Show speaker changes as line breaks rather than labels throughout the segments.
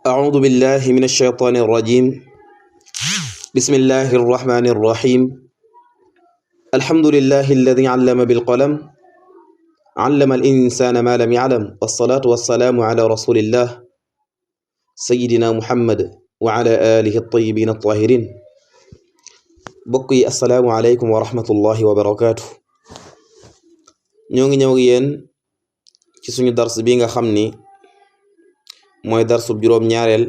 أعوذ بالله من الشيطان الرجيم. بسم الله الرحمن الرحيم. الحمد لله الذي علم بالقلم، علم الإنسان ما لم يعلم، والصلاة والسلام على رسول الله سيدنا محمد وعلى آله الطيبين الطاهرين. بقي السلام عليكم ورحمة الله وبركاته. ñoo ngi ñëw ak yéen ci suñu dars bi nga xam ni mooy darsu juróom ñaareel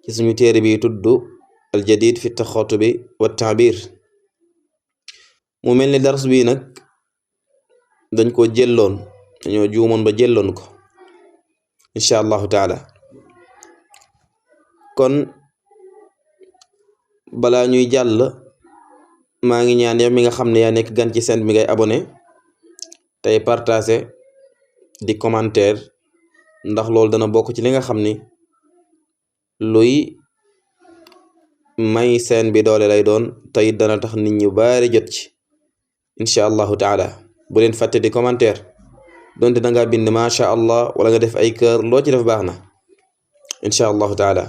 ci suñu téere bi tudd al jadid fi taxaatubi wa taabir. mu mel ni dars bi nag dañ ko jëlloon, dañoo juumoon ba jëlloon ko incha allahu taala. kon balaa ñuy jàll maa ngi ñaan yow mi nga xam ne yaa nekk gan ci seen bi ngay abonné tey partagé di commentaire, ndax loolu dana bokk ci li nga xam ni luy may seen bi doole lay doon, tey dana tax nit ñu baari jot ci incha allahu taala. bu leen fàtte di commentaire, donte da ngaa bind macha allah wala nga def ay kër, loo ci def baax na incha allahu taala.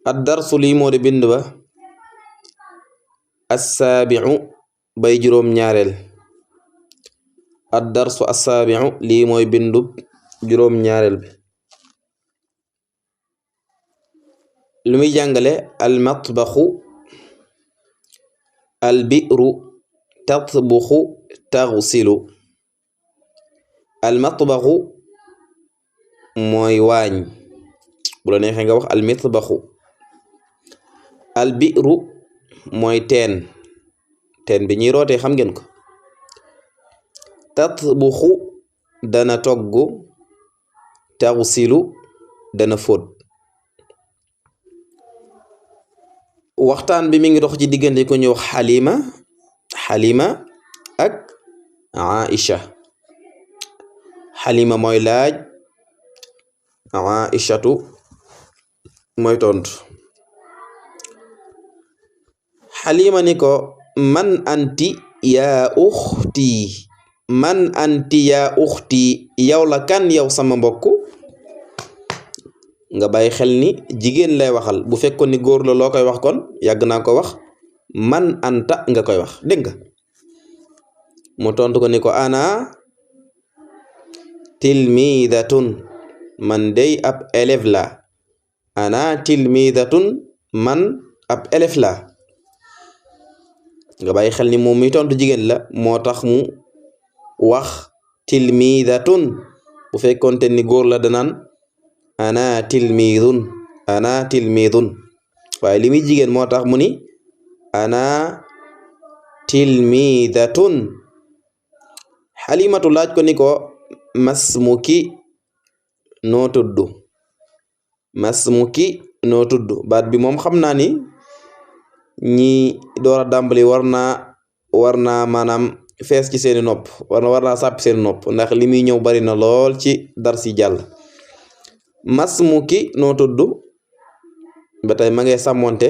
ad darsu lii moo di bind ba assaabiu bay juróom ñaareel. ad darsu assaabiu lii mooy bindu juróom ñaareel bi. lu muy jàngale al matbaxu al bi'ru tatbuxu taghsilu. al matbaxu mooy waañ, bu la neexee nga wax al mitbaxu. al bi'ru mooy teen bi ñuy rootee, xam ngeen ko. tatbuxu dana togg, taghsilu dana fóot. waxtaan bi mi ngi dox ci diggante ko ñëw xalima ak aisha. xalima mooy laaj, aishatu mooy tontu. xalima ni ko man anti yaa uxti, man anti yaa uxti, yow la kan yow sama mbokk. nga bàyyi xel ni jigéen lay waxal. bu fekkoon ni góor la loo koy wax kon yàgg naa ko wax, man anta nga koy wax, dégg nga. mu tontu ko ni ko ana tilmidatun, man dey ab élève la. ana tilmidatun, man ab élève la. nga bàyyi xel ni moom mi tontu jigéen la, moo tax mu wax tilmidatun. bu fekkoonte ni góor la danaan ana tilmidun, ana tilmidun. waaye li muy jigéen moo tax mu ni ana tilmidatun. xalimatu laaj ko ni ko masmuki, noo tudd. masmuki noo tudd. baat bi moom xam naa ni ñi door a dàmbali war naa maanaam fees ci seeni nopp, war naa sàppi seeni nopp, ndax li muy ñëw bari na lool ci dar si jàll. masmuki noo tudd, ba tey ma ngay sàmmonte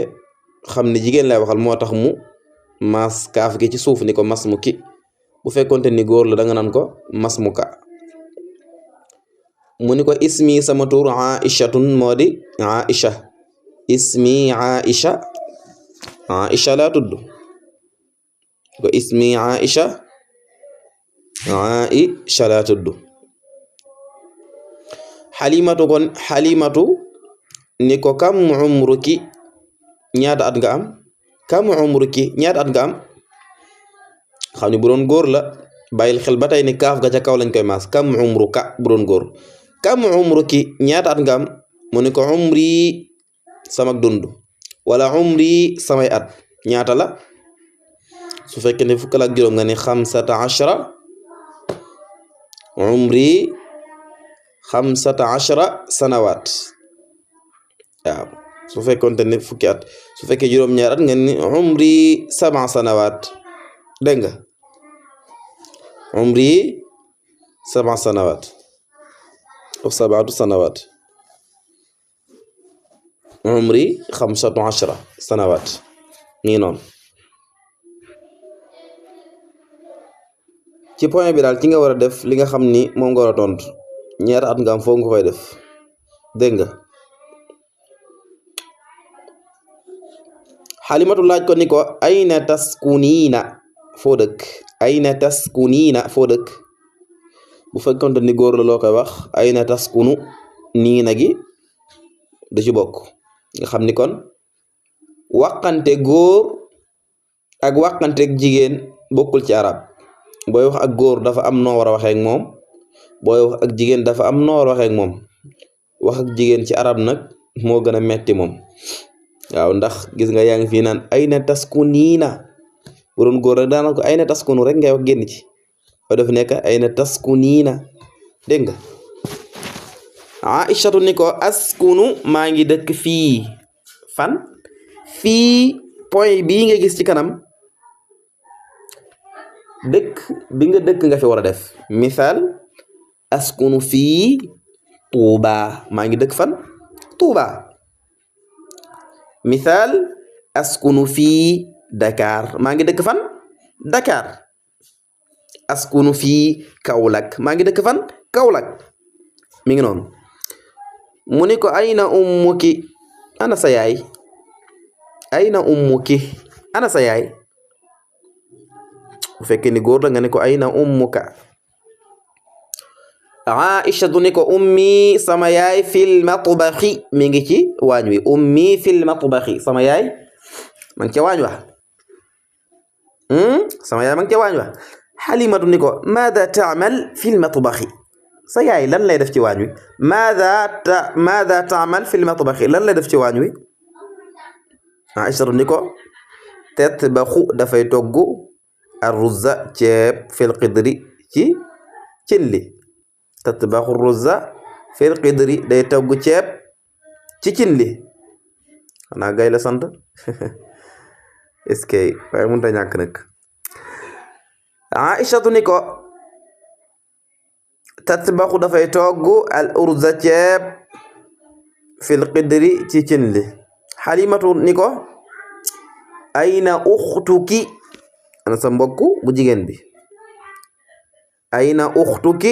xam ne jigéen lay waxal, moo tax mu mas kaaf gi ci suuf ni ko masmuki. bu fekkonte ni góor la da nga naan ko masmuka. mu ni ko ismi sama tur aishatun moo di aisha. ismi aisha, aisha laa tudd. ko ismi aisha, aisha laa tudd. xalimatu kon xalimatu ni ko kam umruki, ñaata at nga am. kam umruki, ñaata at nga am. xam ni bu doon góor la bàyyil xel ba tey ni kaaf ga ca kaw lañ koy maas. kam umruka bu doon góor. kam umruki, ñaata at nga am. mu ni ko umri, samak dund, wala umri, samay at ñaata la. su fekkee ne fukk ak juróom nga ni xamsata ashra. umri xamsata ashra sanawaat. waaw su fekkoonte ne fukki at. su fekkee juróom-ñaar at nga ni umri saba sanawaat, dégg nga. umri saba sanawaat of sabaatu sanawaat. umri xamsatu ashra sanawaat. nii noonu. ci point bi daal ci nga war a def li nga xam ni moom nga war a tontu. ñaata at nga am foog nga koy def. dégg nga Xalimatu laaj ko ni ko ayna taskuniina foo dëkk ayna taskuniina foo dëkk bu fekkonte ni góor la loo koy wax ayna taskunu niina gi du ci bokk nga xam ni kon wàqante góor ak wàqante jigéen bokkul ci arab booy wax ak góor dafa am noo war a waxee ak moom booy wax ak jigéen dafa am noo war a waxee ak moom wax ak jigéen ci arab nag moo gën a metti moom waaw ndax gis nga yaa ngi fii naan ayna taskuniina bu doon góor rek daana ko ayna taskunu rek ngay wax génn ci o def nekk ayna taskuniina dégg nga Aïchatu ni ko askunu maa ngi dëkk fii fan fii point bii nga gis ci kanam dëkk bi nga dëkk nga fi war a def misaal askunu fii Tuuba maa ngi dëkk fan Tuuba misaal askunu fii Dakar maa ngi dëkk fan Dakar askunu fii Kaolack maa ngi dëkk fan Kaolack mi ngi noonu mu ni ko ayna ummuki ana sa yaay ayna ummuki ana sa yaay bu fekkee ni góor la nga ne ko ayna ummuka Aïchatu ni ko ummi sama yaay fil matbaxi mi ngi ci waañ wi ummi fil matbaxi sama yaay ma ngi ca waañ wa sama yaay ma ngi ca waañ wa Xalimatu ni ko maada taamal fil matbaxi sa yaay lan lay def ci waañ wi maada taamal fil matbaxi lan lay def ci waañ wi Aïchatu ni ko tatbaxu dafay togg arruza ceeb fil qidri ci cin li tatbaxu arruza fil qidri day togg ceeb ci cin li xanaa gay la sant est-ce que waaye mënut a ñàkk nag Aïchatu ni ko tatbaxu dafay togg al urza ceeb fil qidri ci cin li Xalimatu ni ko ayna uxtuki ana sa mbokk bu jigéen bi ayna uxtuki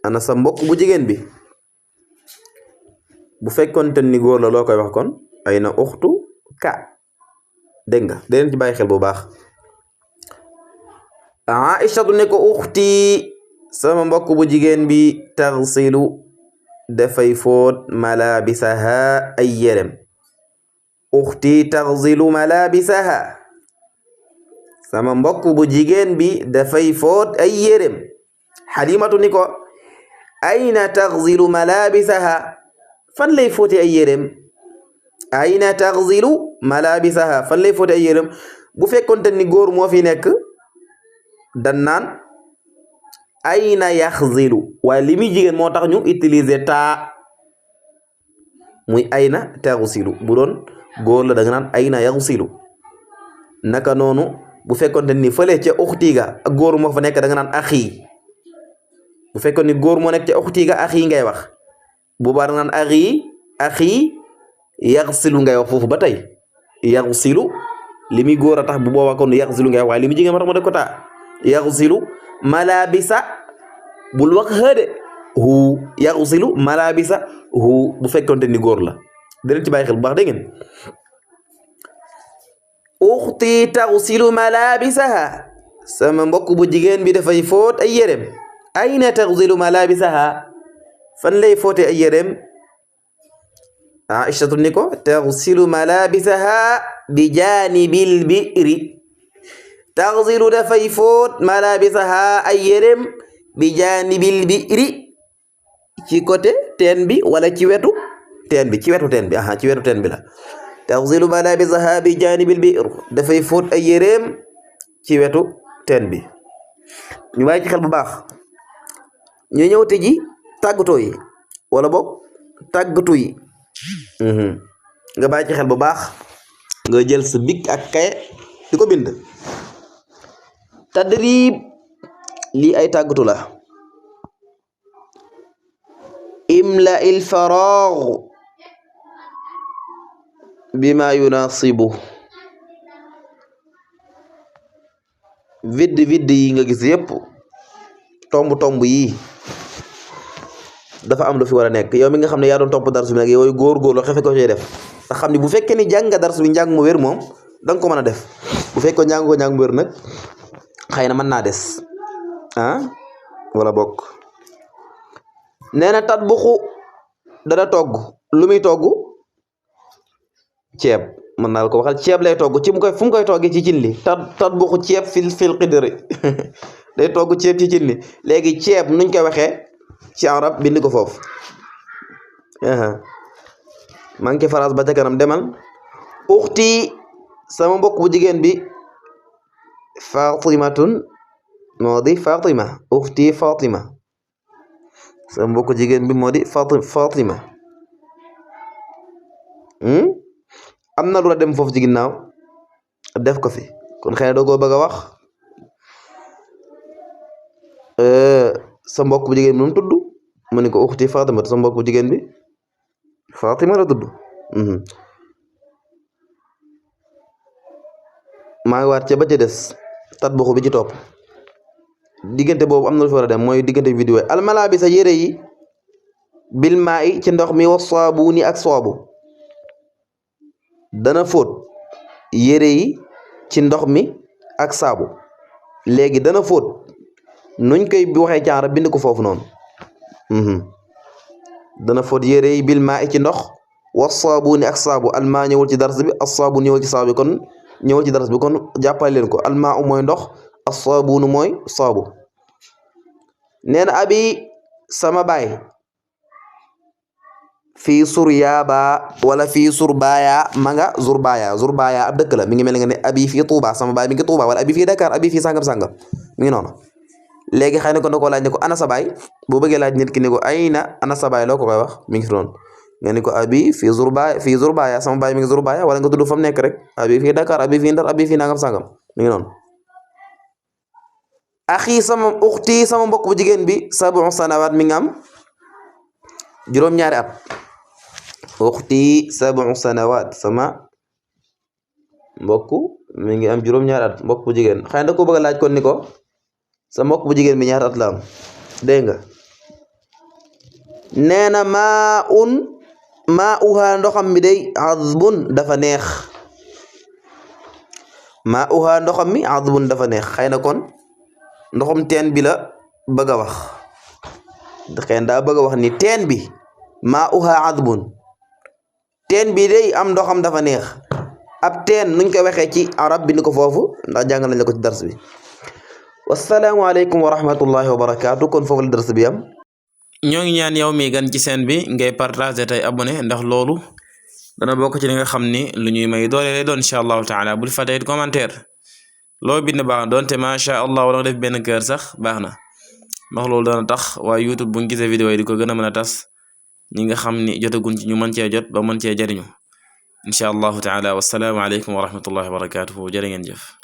ana sa mbokk bu jigéen bi bu fekkoonte ni góor la loo koy wax kon ayna uxtu ka dégg nga deen ci bàyyi xel bu baax Aïchatu ne ko uxti sama mbokk bu jigéen bi taxsilu dafay fóot malabisaha ay yérem uxti taxsilu malabisaha sama mbokk bu jigéen bi dafay fóot ay yérem Xalimatu ni ko ayna taxsilu malabisaha fan lay fóote ay yérem ayna taxsilu malabisaha fan lay fóote ay yérem bu fekkonte ni góor moo fi nekk dan naan ayna yaxzilu waaye li muy jigéen moo tax ñu utiliser taa muy ayna taxsilu bu doon góor la da nga naan ayna yaxsilu naka noonu bu fekkonte ni fële ca uxtiga ak góor moo fa nekk da nga naan axi bu fekkoon ni góor moo nekk ca uxtiga axi ngay wax bu baax da nga naan axi yaxsilu ngay wax foofu ba tey yaxsilu li muy góor a tax bu boobaa kon yaxsilu ngay wax waaye li muy jigéen moo tax mu def ko taa yaxsilu malabisa bul wax xëde hu yaxsilu malabisa hu bu fekkonte ni góor la dinañ ci bàyyi xel bu baax dégg ngeen uxti taxsilu malabisaha sama mbokk bu jigéen bi dafay fóot ay yérem ayna taxsilu malabisaha fan lay fóote ay yérem Aïchatu ni ko taxsilu malabisaha bi janibil bi'ri taxsilu dafay fóot malabisaha ay yérem bi janibil bi'ri ci côté teen bi wala ci wetu teen bi ci wetu teen bi aha ci wetu teen bi la taxsilu malabisaha bi janibil bi'r dafay fóot ay yéreem ci wetu teen bi ñu bàyyi ci xel bu baax ñu ñëw te ji tàggatoo yi wala boog tàggatu yi nga bàyyi ci xel bu baax nga jël sa bic ak kaye di ko bind tadrib lii ay tàggatu la imla il faragh bima yunasibu vide yi nga gis yépp tomb yi dafa am lu fi war a nekk yow mi nga xam ne yaa doon topp darsu bi nag yooyu góor-góorlu xefe ko cee def te xam ne bu fekkee ni jàng nga darsu bi njàng mu wér moom da nga ko mën a def bu fekkee njàng ko njàng mu wér nag xëy na mën naa des wala bokk nee na tatbuxu dana togg lu muy togg ceeb mën naa la ko waxal ceeb lay togg ci fu mu koy toggee ci cin li tatbuxu ceeb fil qidri day togg ceeb ci cin li léegi ceeb nuñ koy waxee ci arab bind ko foofu maa ngi ci phrase ba ca kanam demal uxti sama mbokk bu jigéen bi fatimatun moo di fatima uxti fatima sama mbokk jigéen bi moo di fatima am na lu la dem foofu ci ginnaaw def ko fi kon xëy na doo ko bëgg a wax sa mbokk bu jigéen bi nu mu tudd mu ne ko uxti fatima sa mbokk bu jigéen bi fatima la tudd maa ngi waat ca ba ca des tatbuxu bi ci topp diggante boobu am na lu fi war a dem mooy diggante vidéo almalaabi sa yére yi bil maa yi ci ndox mi wa saabuuni ak soobu dana fóot yére yi ci ndox mi ak saabu léegi dana fóot nuñ koy waxee ci arab bind ko foofu noonu dana fóot yére yi bil maa yi ci ndox wa saabuuni ak saabu almaa ñëwul ci dars bi as-saabu ñëwul ci saabu bi kon ñëwul ci dars bi kon jàppale leen ko almaa mooy ndox as-saabuunu mooy saabu nee na abi sama baay fii suryaaba wala fii surbaaya ma nga zurbaaya ab dëkk la mi ngi mel nga ne abi fii Tuuba sama baay mi ngi Tuuba wala abi fii Dakar abi fii sangam mi ngi noonu léegi xëy na ko na ko laaj ne ko ana sa baay boo bëggee laaj nit ki ne ko ayna ana sa baay loo ko koy wax mi ngi fi noonu nga ne ko abi fii zurbaaya sama baay mi ngi zurbaaya wala nga tudd fa mu nekk rek abi fii Dakar abi fii Ndar abi fii nangam sangam mi ngi noonu axi sama uxti sama mbokk bu jigéen bi 7 sanawaat mi ngi am juróom-ñaari at uxti 7 sanawaat sama mbokk mi ngi am juróom-ñaari at mbokk bu jigéen xëy na da ko bëgg a laaj kon ni ko sa mbokk bu jigéen bi ñaata at la am dégg nga nee na maa uha ndoxam mi day azbun dafa neex maa uha ndoxam mi azbun dafa neex xëy na kon ndoxam teen bi la bëgg a wax xëy na daa bëgg a wax ni teen bi maa uha azbun teen bi day am ndoxam dafa neex ab teen nuñ ko waxee ci arab bi ni ko foofu ndax jàngal nañ la ko ci dars bi wassalaamu aleykum wa rahmatullahi wa barakaatu kon foofu la dars bi am ñoo ngi ñaan yow mi gan ci seen bi ngay partager tey abonné ndax loolu dana bokk ci li nga xam ni lu ñuy may doole lay doon incha allahu taala bul fàtte it commentaire loo bind baax doonte macha allah wala nga def benn kër sax baax na ndax loolu dana tax waa YouTube buñ gisee vidéo yi di ko gën a mën a tas ñi nga xam ni jotaguñ ci ñu mën cee jot ba mën cee jariñu incha allahu taala wassalaamu aleykum wa rahmatullahi wa barakatuhu jërë ngeen jëf